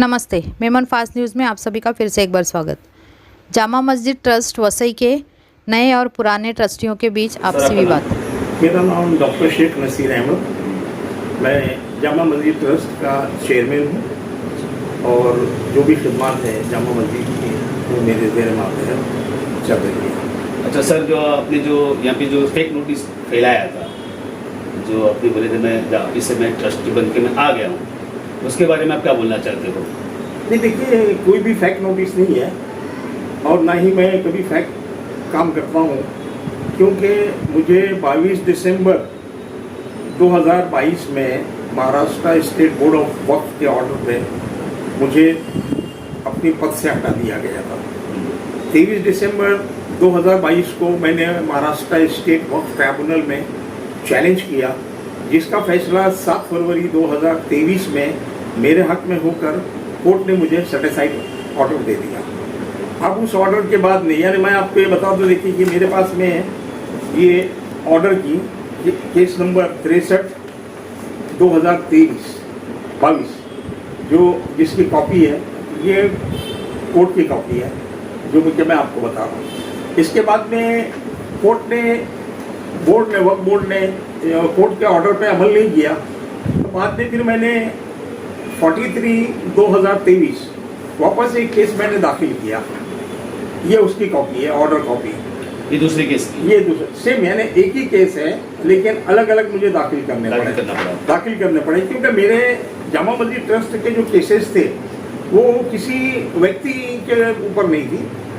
नमस्ते, Memon fast news में आप सभी का फिर से एक बार स्वागत। जामा मस्जिद ट्रस्ट वसई के नए और पुराने ट्रस्टियों के बीच आपसी विवाद। मेरा नाम डॉक्टर शेख नसीर अहमद, मैं जामा मस्जिद ट्रस्ट का चेयरमैन हूँ और जो भी खिदमत है जामा मस्जिद की वो मेरे ज़ेर मातहत चल रही है। अच्छा सर, जो आपने जो यहाँ पे जो फेक नोटिस फैलाया था, जो आपने बोले थे मैं ऑफिस से मैं ट्रस्टी बन के मैं आ गया हूँ, उसके बारे में आप क्या बोलना चाहते हो? नहीं, देखिए, कोई भी फेक नोटिस नहीं है और ना ही मैं कभी फेक काम करता हूँ, क्योंकि मुझे 22 दिसंबर 2022 में महाराष्ट्र स्टेट बोर्ड ऑफ वक्फ के ऑर्डर पे मुझे अपनी पद से हटा दिया गया था। 23 दिसंबर 2022 को मैंने महाराष्ट्र स्टेट वक्फ ट्राइब्यूनल में चैलेंज किया, जिसका फैसला 7 फरवरी 2023 में मेरे हक में होकर कोर्ट ने मुझे सेटिसाइड ऑर्डर दे दिया। अब उस ऑर्डर के बाद में, यानी मैं आपको ये बता दूं, देखिए कि मेरे पास में ये ऑर्डर की केस नंबर 63 2023-22 जो जिसकी कॉपी है, ये कोर्ट की कॉपी है जो मुझे मैं आपको बता रहा हूँ। इसके बाद में कोर्ट ने वक्फ बोर्ड ने कोर्ट के ऑर्डर पे अमल नहीं किया, तो बाद में फिर मैंने 43/2023 वापस एक केस मैंने दाखिल किया। ये उसकी कॉपी है, ऑर्डर कॉपी। ये दूसरे केस की? ये दूसरे सेम, यानी एक ही केस है लेकिन अलग अलग मुझे दाखिल करने पड़े क्योंकि मेरे जामा मस्जिद ट्रस्ट के जो केसेस थे वो किसी व्यक्ति के ऊपर नहीं थी,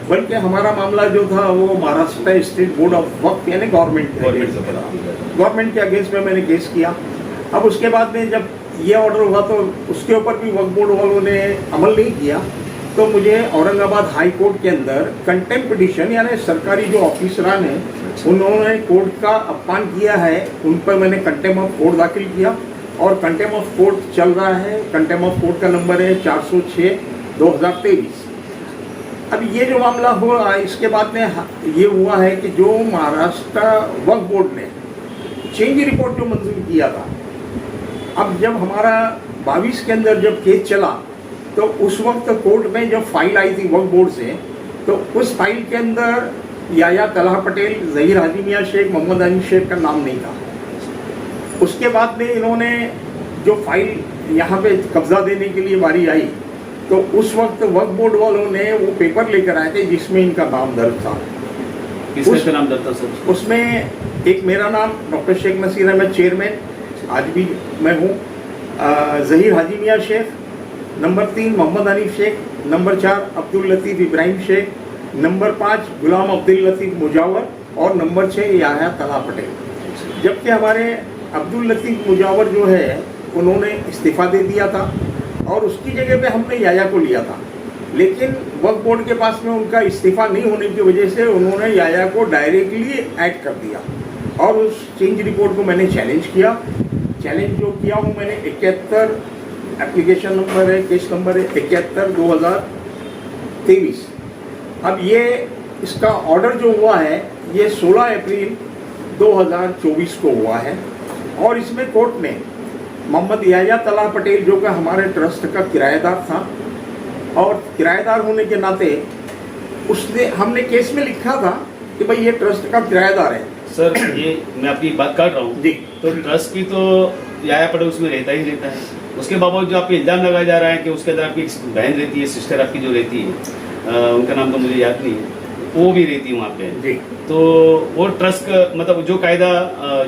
बल्कि हमारा मामला जो था वो महाराष्ट्र स्टेट बोर्ड ऑफ वक्फ यानी गवर्नमेंट के अगेंस्ट में मैंने केस किया। अब उसके बाद में जब ये ऑर्डर हुआ तो उसके ऊपर भी वक्फ बोर्ड वालों ने अमल नहीं किया, तो मुझे औरंगाबाद हाई कोर्ट के अंदर कंटेम्प्ट पिटीशन, यानी सरकारी जो ऑफिसरान हैं उन्होंने कोर्ट का अपमान किया है, उन पर मैंने कंटेम्प्ट ऑफ कोर्ट दाखिल किया और कंटेम्प्ट ऑफ कोर्ट चल रहा है। कंटेम्प्ट ऑफ कोर्ट का नंबर है 406/2023। अब ये जो मामला हुआ, इसके बाद में ये हुआ है कि जो महाराष्ट्र वक्फ बोर्ड ने चेंज रिपोर्ट जो मंजूर किया था, अब जब हमारा 22 के अंदर जब केस चला तो उस वक्त कोर्ट में जब फाइल आई थी वक्फ बोर्ड से, तो उस फाइल के अंदर याया तलहा पटेल, जहीर हाजी मियां शेख, मोहम्मद अली शेख का नाम नहीं था। उसके बाद में इन्होंने जो फाइल यहाँ पे कब्जा देने के लिए बारी आई, तो उस वक्त वक्फ बोर्ड वालों ने वो पेपर लेकर आए थे जिसमें इनका नाम दर्ज था। किसका नाम दर्ज था सर? उसमें एक मेरा नाम डॉक्टर शेख नसीर अहमद चेयरमैन, आज भी मैं हूँ, जहीर हाजी मियां Sheikh, number 3 Mohammad Hanif Sheikh, number 4 Abdul Latif Ibrahim Sheikh, number 5 गुलाम अब्दुल लतीफ़ मुजावर और नंबर 6 याया तलहा पटेल। जबकि हमारे अब्दुल लतीफ़ मुजावर जो है उन्होंने इस्तीफ़ा दे दिया था और उसकी जगह पे हमने याया को लिया था, लेकिन वक्फ बोर्ड के पास में उनका इस्तीफ़ा नहीं होने की वजह से उन्होंने याया को डायरेक्टली ऐड कर दिया और उस चेंज रिपोर्ट को मैंने चैलेंज किया। चैलेंज जो किया हूँ मैंने 71, एप्लीकेशन नंबर है, केस नंबर है 71/2023। अब ये इसका ऑर्डर जो हुआ है ये 16 अप्रैल 2024 को हुआ है और इसमें कोर्ट ने मोहम्मद याया तलहा पटेल, जो कि हमारे ट्रस्ट का किराएदार था और किराएदार होने के नाते उसने हमने केस में लिखा था कि भाई ये ट्रस्ट का किराएदार है। सर, ये मैं आपकी बात काट रहा हूँ जी, तो ट्रस्ट की तो याया पटेल उसमें रहता ही रहता है, उसके बावजूद जो आपके इल्ज़ाम लगाया जा रहा है कि उसके अंदर आपकी एक बहन रहती है, सिस्टर आपकी जो रहती है, उनका नाम तो मुझे याद नहीं है, वो भी रहती है वहाँ पे जी। तो वो ट्रस्ट का मतलब जो कायदा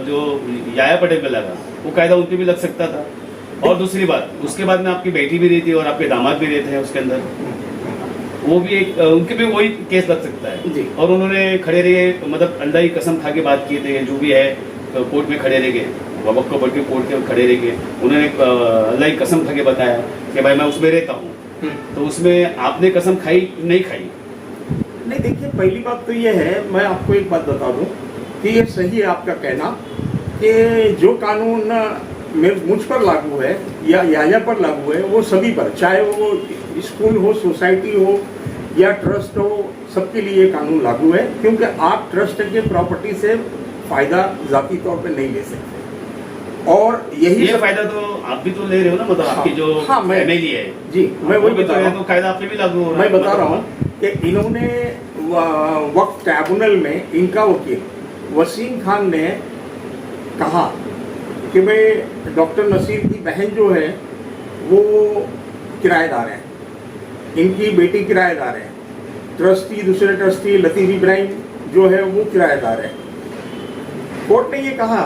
जो याया पटेल पे लगा वो कायदा उन पे भी लग सकता था। और दूसरी बात, उसके बाद में आपकी बेटी भी रहती है और आपके दामाद भी रहते हैं उसके अंदर, वो भी एक उनके भी वही केस लग सकता है जी। और उन्होंने खड़े रहे, मतलब अल्लाह की कसम खा के बात किए थे, जो भी है तो कोर्ट में खड़े रह गए, वक़्त को बढ़ के कोर्ट के खड़े रह गए, उन्होंने अल्लाह की कसम खा के बताया कि भाई मैं उसमें रहता हूँ, तो उसमें आपने कसम खाई नहीं खाई? नहीं, देखिए, पहली बात तो ये है, मैं आपको एक बात बता दूं कि ये सही है आपका कहना कि जो कानून मुझ पर लागू है या याया पर लागू है वो सभी पर, चाहे वो स्कूल हो, सोसाइटी हो या ट्रस्ट हो, सबके लिए कानून लागू है, क्योंकि आप ट्रस्ट के प्रॉपर्टी से फ़ायदा ज़ाती तौर पे नहीं ले सकते। और यही ये फायदा तो आप भी तो ले रहे हो ना, मतलब आपकी जो हाँ, मैं- फैमिली है जी मैं वही वो बता तो रहा है, हूँ। तो कायदा आप पे भी लागू हो रहा है। मैं बता रहा हूँ कि इन्होंने वक्त ट्राइब्यूनल में इनका वकील वसीम खान ने कहा कि भाई डॉक्टर नसीर की बहन जो है वो किराएदार है, इनकी बेटी किराएदार है, ट्रस्टी दूसरे ट्रस्टी लतीफ़ इब्राहिम जो है वो किराएदार है। कोर्ट ने ये कहा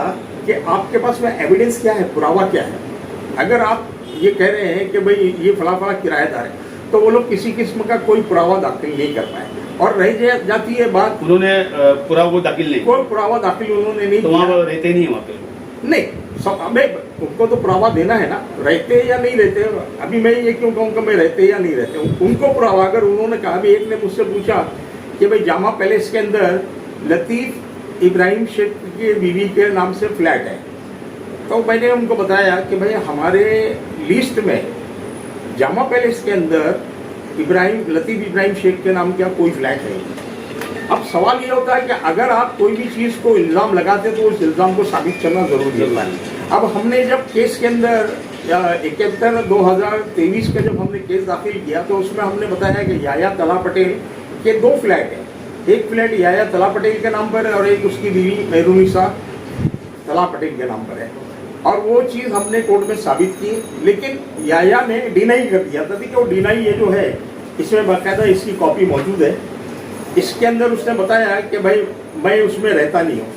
कि आपके पास में एविडेंस क्या है, पुरावा क्या है। अगर आप ये कह रहे हैं कि भाई ये फला फला किराएदार है, तो वो लोग किसी किस्म का कोई पुरावा दाखिल नहीं कर पाए। और रह जाती है बात, उन्होंने पूरा वो दाखिल नहीं, कोई पुरावा दाखिल उन्होंने नहीं तो वहाँ किया। वो रहते नहीं है वहाँ पे। नहीं सब हमें उनको तो पुरावा देना है ना, रहते या नहीं रहते। अभी मैं ये क्यों कहूँ कि मैं रहते या नहीं रहते, उनको पुरावा अगर उन्होंने कहा। भी एक ने मुझसे पूछा कि भाई जामा पैलेस के अंदर लतीफ़ इब्राहिम शेख की बीवी के नाम से फ्लैट है, तो मैंने उनको बताया कि भाई हमारे लिस्ट में जामा पैलेस के अंदर लतीफ़ इब्राहिम शेख के नाम का कोई फ्लैट है। अब सवाल ये होता है कि अगर आप कोई भी चीज़ को इल्ज़ाम लगाते तो उस इल्ज़ाम को साबित करना ज़रूरी होता है। अब हमने जब केस के अंदर 71/2023 का जब हमने केस दाखिल किया तो उसमें हमने बताया कि याया तला पटेल के 2 फ्लैट हैं। एक फ्लैट याया तला पटेल के नाम पर है और एक उसकी बीवी मेहरुनिसा तला पटेल के नाम पर है। और वो चीज़ हमने कोर्ट में साबित की, लेकिन याया ने डिनाई कर दिया था कि वो डिनाई ये जो है इसमें बाकायदा इसकी कॉपी मौजूद है। इसके अंदर उसने बताया कि भाई मैं उसमें रहता नहीं हूँ।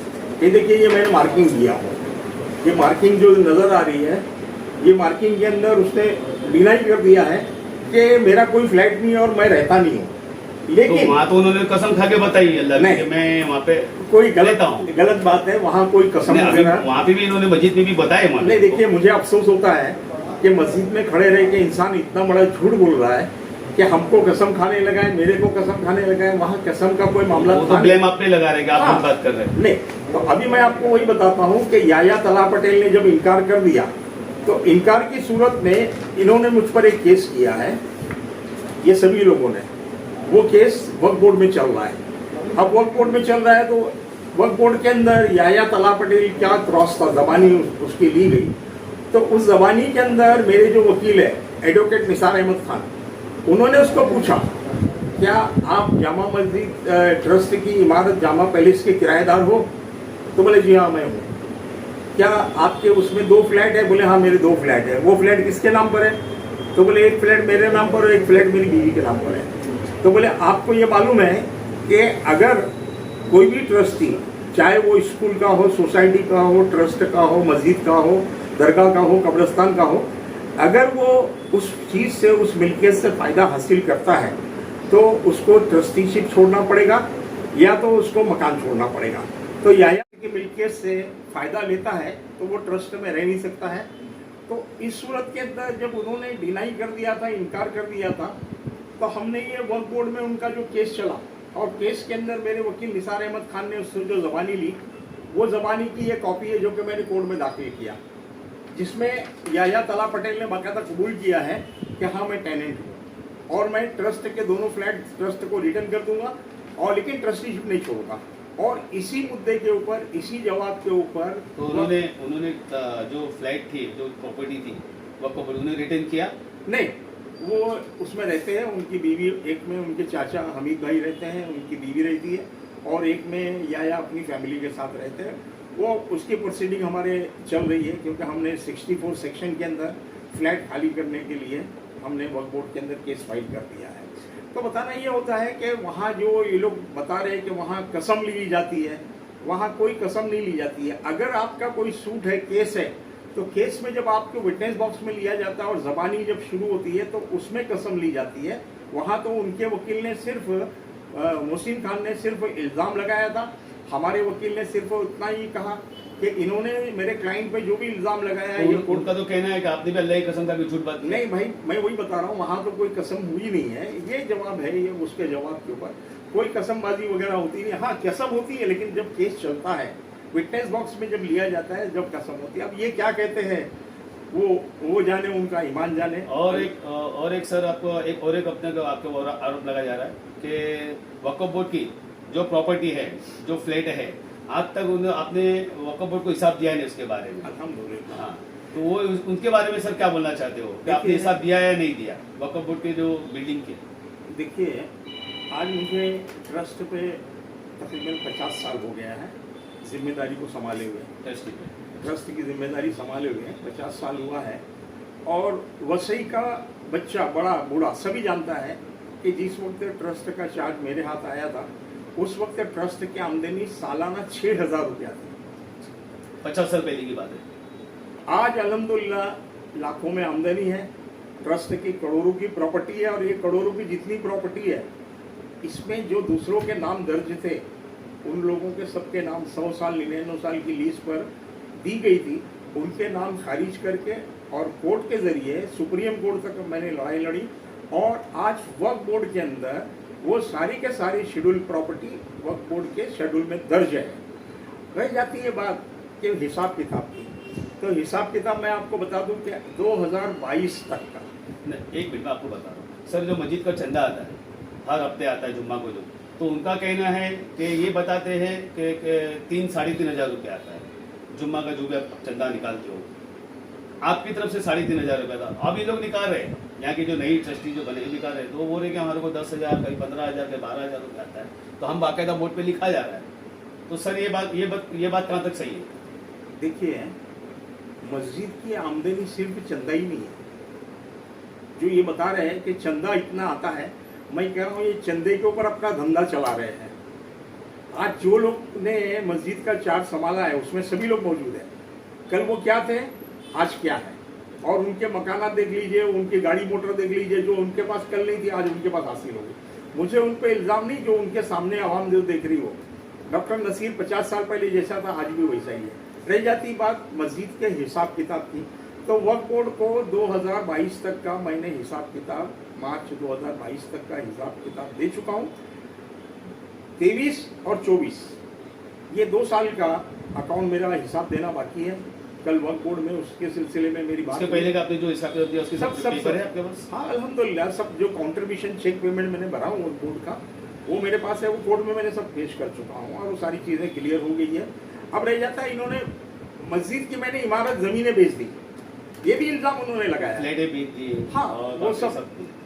ये देखिए, ये मैंने मार्किंग किया हूँ, ये मार्किंग जो नज़र आ रही है, ये मार्किंग के अंदर उसने डिनाई कर दिया है कि मेरा कोई फ्लैट नहीं है और मैं रहता नहीं हूँ। लेकिन तो वहाँ तो उन्होंने कसम खा के बताई अल्लाह की नहीं। कि मैं वहाँ पे कोई रहता हूँ। गलत बात है, वहाँ कोई कसम वगैरह वहाँ पे भी इन्होंने मस्जिद में भी बताया। वहाँ नहीं। देखिए, मुझे अफसोस होता है कि मस्जिद में खड़े रह के इंसान इतना बड़ा झूठ बोल रहा है कि हमको कसम खाने लगा है, मेरे को कसम खाने लगा है। वहाँ कसम का कोई मामला वो तो था ब्लेम आप पे लगा रहे हैं कि आप हाँ। हम बात कर रहे हैं। नहीं। तो अभी मैं आपको वही बताता हूँ कि याया तला पटेल ने जब इनकार कर दिया तो इनकार की सूरत में इन्होंने मुझ पर एक केस किया है, ये सभी लोगों ने। वो केस वक्फ बोर्ड में चल रहा है। अब वक्फ बोर्ड में चल रहा है तो वक्फ बोर्ड के अंदर याया तला पटेल क्या क्रॉस था, ज़बानी उसकी ली गई। तो उस ज़बानी के अंदर मेरे जो वकील है एडवोकेट निसार अहमद खान, उन्होंने उसको पूछा क्या आप जामा मस्जिद ट्रस्ट की इमारत जामा पैलेस के किराएदार हो? तो बोले जी हाँ मैं हूँ। क्या आपके उसमें 2 फ्लैट है? बोले हाँ मेरे 2 फ्लैट है। वो फ्लैट किसके नाम पर है? तो बोले एक फ्लैट मेरे नाम पर और एक फ्लैट मेरी बीवी के नाम पर है। तो बोले आपको ये मालूम है कि अगर कोई भी ट्रस्टी, चाहे वो स्कूल का हो, सोसाइटी का हो, ट्रस्ट का हो, मस्जिद का हो, दरगाह का हो, कब्रिस्तान का हो, अगर वो उस चीज़ से, उस मिल्कियत से फ़ायदा हासिल करता है तो उसको ट्रस्टीशिप छोड़ना पड़ेगा या तो उसको मकान छोड़ना पड़ेगा। तो याया की मिल्कियत से फ़ायदा लेता है तो वो ट्रस्ट में रह नहीं सकता है। तो इस सूरत के अंदर जब उन्होंने डिनाई कर दिया था, इनकार कर दिया था, तो हमने ये वक्फ बोर्ड में उनका जो केस चला और केस के अंदर मेरे वकील निसार अहमद खान ने उससे जो ज़बानी ली, वो ज़बानी की ये कॉपी है जो कि मैंने कोर्ट में दाखिल किया, जिसमें याया तला पटेल ने बाकायदा कबूल किया है कि हाँ मैं टेनेंट हूँ और मैं ट्रस्ट के दोनों फ्लैट ट्रस्ट को रिटर्न कर दूंगा और लेकिन ट्रस्टीशिप नहीं छोड़ूंगा। और इसी मुद्दे के ऊपर, इसी जवाब के ऊपर तो उन्होंने जो फ्लैट थी, जो प्रॉपर्टी थी, वो उन्होंने रिटर्न किया नहीं, वो उसमें रहते हैं। उनकी बीवी, एक में उनके चाचा हमीद भाई रहते हैं, उनकी बीवी रहती है, और एक में या अपनी फैमिली के साथ रहते हैं। वो उसकी प्रोसीडिंग हमारे चल रही है क्योंकि हमने 64 सेक्शन के अंदर फ्लैट खाली करने के लिए हमने वक्फ बोर्ड के अंदर केस फाइल कर दिया है। तो बताना ये होता है कि वहाँ जो ये लोग बता रहे हैं कि वहाँ कसम ली जाती है, वहाँ कोई कसम नहीं ली जाती है। अगर आपका कोई सूट है, केस है, तो केस में जब आपको विटनेस बॉक्स में लिया जाता है और ज़बानी जब शुरू होती है तो उसमें कसम ली जाती है। वहाँ तो उनके वकील ने सिर्फ मोहसिन खान ने सिर्फ इल्ज़ाम लगाया था, हमारे वकील ने सिर्फ उतना ही कहा कि इन्होंने मेरे क्लाइंट पे जो भी इल्ज़ाम लगाया है, ये कोर्ट उनका तो कहना है कि आपने भी अल्लाह की कसम का भी झूठ बात नहीं भाई, मैं वही बता रहा हूँ, वहाँ तो कोई कसम हुई नहीं है। ये जवाब है, ये उसके जवाब के ऊपर कोई कसमबाजी वगैरह होती नहीं। हाँ कसम होती है, लेकिन जब केस चलता है, विटनेस बॉक्स में जब लिया जाता है, जब कसम होती है। अब ये क्या कहते हैं वो जाने, उनका ईमान जाने। और एक सर आपको एक अपने को आपको आरोप लगाया जा रहा है कि वक्फ बोर्ड की जो प्रॉपर्टी है, जो फ्लैट है, आज तक उन्हें आपने वक्फ बोर्ड को हिसाब दिया नहीं उसके बारे में। अल्हम्दुलिल्लाह। हाँ, तो वो उनके बारे में सर क्या बोलना चाहते हो कि आपने देखिए- हिसाब दिया या नहीं दिया वक्फ बोर्ड के जो बिल्डिंग के? देखिए, आज मुझे ट्रस्ट पे तकरीबन 50 साल हो गया है जिम्मेदारी को संभाले हुए। ट्रस्टी पे ट्रस्ट की जिम्मेदारी संभाले हुए 50 साल हुआ है। और वसई का बच्चा बड़ा बूढ़ा सभी जानता है कि जिस वक्त ट्रस्ट का चार्ज मेरे हाथ आया था उस वक्त ट्रस्ट की आमदनी सालाना 6,000 रुपया थी। 50 साल पहले की बात है। आज अल्हम्दुलिल्लाह लाखों में आमदनी है। ट्रस्ट की करोड़ों की प्रॉपर्टी है और ये करोड़ों की जितनी प्रॉपर्टी है इसमें जो दूसरों के नाम दर्ज थे उन लोगों के सबके नाम 100 साल 99 साल की लीज पर दी गई थी, उनके नाम खारिज करके और कोर्ट के जरिए सुप्रीम कोर्ट तक मैंने लड़ाई लड़ी और आज वक्फ बोर्ड के अंदर वो सारी के सारी शेड्यूल प्रॉपर्टी वक्फ बोर्ड के शेड्यूल में दर्ज है। रह जाती है बात कि हिसाब किताब की, तो हिसाब किताब मैं आपको बता दूं कि 2022 तक का नहीं, एक मिनट में आपको बता रहा हूँ सर। जो मस्जिद का चंदा आता है हर हफ्ते आता है जुम्मा को, जो तो उनका कहना है कि ये बताते हैं कि 3-3.5 रुपये आता है जुम्मा का, जो भी आप चंदा निकालते हो। आपकी तरफ से 3.5 रुपये था, अब ये लोग निकाल रहे हैं, यहाँ की जो नई ट्रस्टी जो बने निकाल रहे हैं, तो वो बोल रहे कि हमारे को 10,000 कहीं 15,000 कहीं 12,000 रुपये आता है, तो हम बाकायदा बोर्ड पे लिखा जा रहा है। तो सर ये बात कहाँ तक सही है? देखिए, मस्जिद की आमदनी सिर्फ चंदा ही नहीं है। जो ये बता रहे हैं कि चंदा इतना आता है, मैं कह रहा हूँ ये चंदे के ऊपर अपना धंधा चला रहे हैं। आज जो लोग ने मस्जिद का चार्ज संभाला है उसमें सभी लोग मौजूद हैं। कल वो क्या थे, आज क्या है, और उनके मकानात देख लीजिए, उनकी गाड़ी मोटर देख लीजिए, जो उनके पास कल नहीं थी आज उनके पास हासिल होगी। मुझे उन पर इल्ज़ाम नहीं, जो उनके सामने आवाम जो देख रही हो। डॉक्टर नसीर 50 साल पहले जैसा था आज भी वैसा ही है। रह जाती बात मस्जिद के हिसाब किताब की, तो वक्फ बोर्ड को 2022 तक का मैंने हिसाब किताब, मार्च 2022 तक का हिसाब किताब दे चुका हूँ। 23 और 24 ये 2 साल का अकाउंट मेरा हिसाब देना बाकी है। कल वक्फ बोर्ड में उसके सिलसिले में मेरी बात, उसके पहले का आपने जो हिसाब किताब दिया उसके सब पेपर है आपके पास? हाँ अल्हम्दुलिल्लाह, सब जो कॉन्ट्रीब्यूशन चेक पेमेंट मैंने भरा हूँ वक्फ बोर्ड का वो मेरे पास है, वो कोर्ट में मैंने सब पेश कर चुका हूँ और वो सारी चीज़ें क्लियर हो गई है। अब रह जाता है, इन्होंने मस्जिद की मैंने इमारत ज़मीनें बेच दी, ये भी इल्ज़ाम उन्होंने लगाया। फ्लैटें बेच दी, हाँ, और वो बाकी सब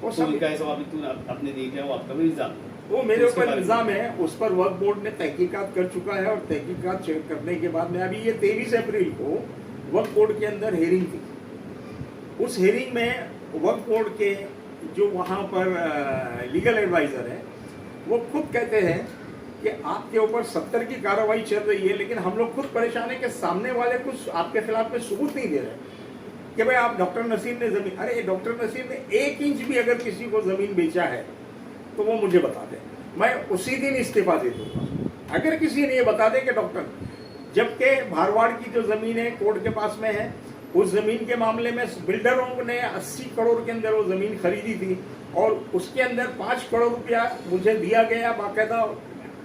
तो उनका है सब आपने नहीं किया, वो आपका भी इल्ज़ाम है। वो मेरे उसके ऊपर बारे में इल्ज़ाम है, उस पर वक्फ बोर्ड ने तहकीकात कर चुका है और तहकीकात चेक करने के बाद में अभी ये 23 अप्रैल को वक्फ बोर्ड के अंदर हेयरिंग थी। उस हेयरिंग में वक्फ बोर्ड के जो वहाँ पर लीगल एडवाइज़र है वो खुद कहते हैं कि आपके ऊपर 70 की कार्रवाई चल रही है, लेकिन हम लोग खुद परेशान है कि सामने वाले कुछ आपके खिलाफ में सबूत नहीं दे रहे कि भाई आप डॉक्टर नसीर ने ज़मीन, अरे डॉक्टर नसीर ने 1 इंच भी अगर किसी को ज़मीन बेचा है तो वो मुझे बता दे, मैं उसी दिन इस्तीफा दे दूंगा। अगर किसी ने ये बता दे कि डॉक्टर, जबकि भारवाड़ की जो ज़मीन है कोर्ट के पास में है, उस ज़मीन के मामले में बिल्डरों ने 80 करोड़ के अंदर वो ज़मीन खरीदी थी और उसके अंदर 5 करोड़ रुपया मुझे दिया गया। बाकायदा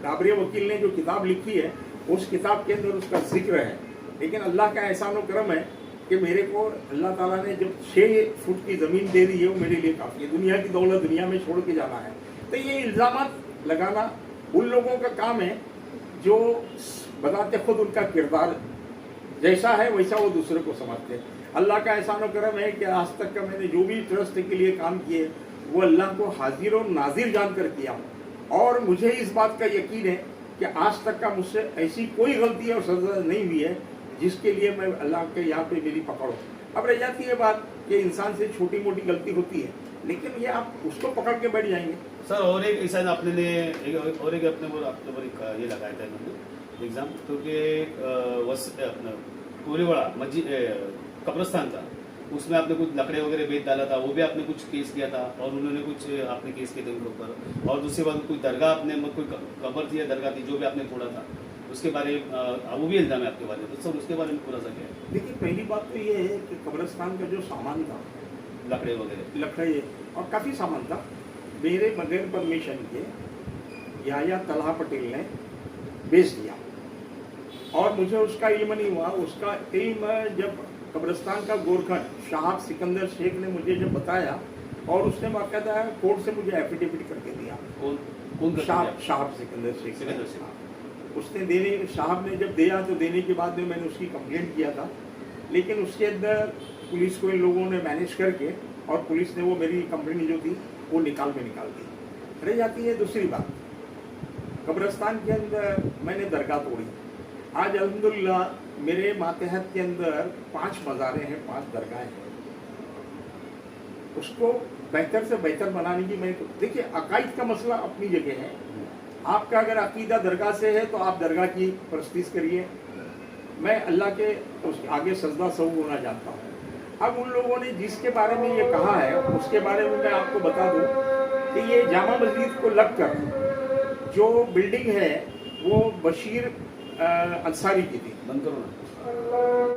डाबरे वकील ने जो किताब लिखी है उस किताब के अंदर उसका जिक्र है। लेकिन अल्लाह का एहसान व करम है कि मेरे को अल्लाह ताला ने जब 6 फुट की ज़मीन दे दी है, वो मेरे लिए काफ़ी है। दुनिया की दौलत दुनिया में छोड़ के जाना है, तो ये इल्ज़ामात लगाना उन लोगों का काम है जो बताते खुद उनका किरदार जैसा है वैसा वो दूसरे को समझते हैं। अल्लाह का एहसान व करम है कि आज तक का मैंने जो भी ट्रस्ट के लिए काम किए वो अल्लाह को हाजिर और नाजिर जानकर किया हूँ और मुझे इस बात का यकीन है कि आज तक का मुझसे ऐसी कोई गलती और सजा नहीं हुई है जिसके लिए मैं अल्लाह के यहाँ पे मेरी पकड़ हो। अब रह जाती है बात कि इंसान से छोटी मोटी गलती होती है, लेकिन ये आप उसको पकड़ के बैठ जाएंगे। सर और एक ऐसा आपने ने और एक अपने वो आपके ऊपर ये लगाया था इन्होंने एग्जाम, क्योंकि अपना कोरीवाड़ा मस्जिद कब्रस्तान था, उसमें आपने कुछ लकड़े वगैरह बेच डाला था, वो भी आपने कुछ केस किया था और उन्होंने कुछ आपने केस किए थे उनके ऊपर। और दूसरी बात कोई दरगाह आपने कोई कब्र थी या दरगाह थी जो भी आपने तोड़ा था, उसके बारे में वो भी इल्ज़ाम है आपके बारे में, तो सर उसके बारे में पूरा सा क्या है? देखिए, पहली बात तो ये है कि कब्रस्तान का जो सामान था, लकड़े वगैरह लकड़े और काफ़ी सामान था, मेरे बगैर परमिशन के याया तलहा पटेल ने बेच दिया और मुझे उसका इल्म नहीं हुआ। उसका इल्म जब कब्रस्तान का गोरखन शाहब सिकंदर शेख ने मुझे जब बताया और उसने बाकायदा कोर्ट से मुझे एफिडेविट करके दिया। कौन शाहब सिकंदर शेख। सिकंदर शेख। उसने देने साहब ने जब दिया तो देने के बाद में मैंने उसकी कंप्लेंट किया था, लेकिन उसके अंदर पुलिस को इन लोगों ने मैनेज करके और पुलिस ने वो मेरी कंपनी जो थी वो निकाल दी। रह जाती है दूसरी बात, कब्रिस्तान के अंदर मैंने दरगाह तोड़ी। आज अल्हम्दुलिल्लाह मेरे मातहत के अंदर 5 मज़ारें हैं, 5 दरगाहें हैं। उसको बेहतर से बेहतर बनाने की मैं देखिए, अकायद का मसला अपनी जगह है। आपका अगर अकीदा दरगाह से है तो आप दरगाह की परस्तिश करिए, मैं अल्लाह के उसके आगे सजदा सऊ होना चाहता हूँ। अब उन लोगों ने जिसके बारे में ये कहा है उसके बारे में मैं आपको बता दूं कि ये जामा मस्जिद को लगकर जो बिल्डिंग है वो बशीर अंसारी की थी। बंद करो ना।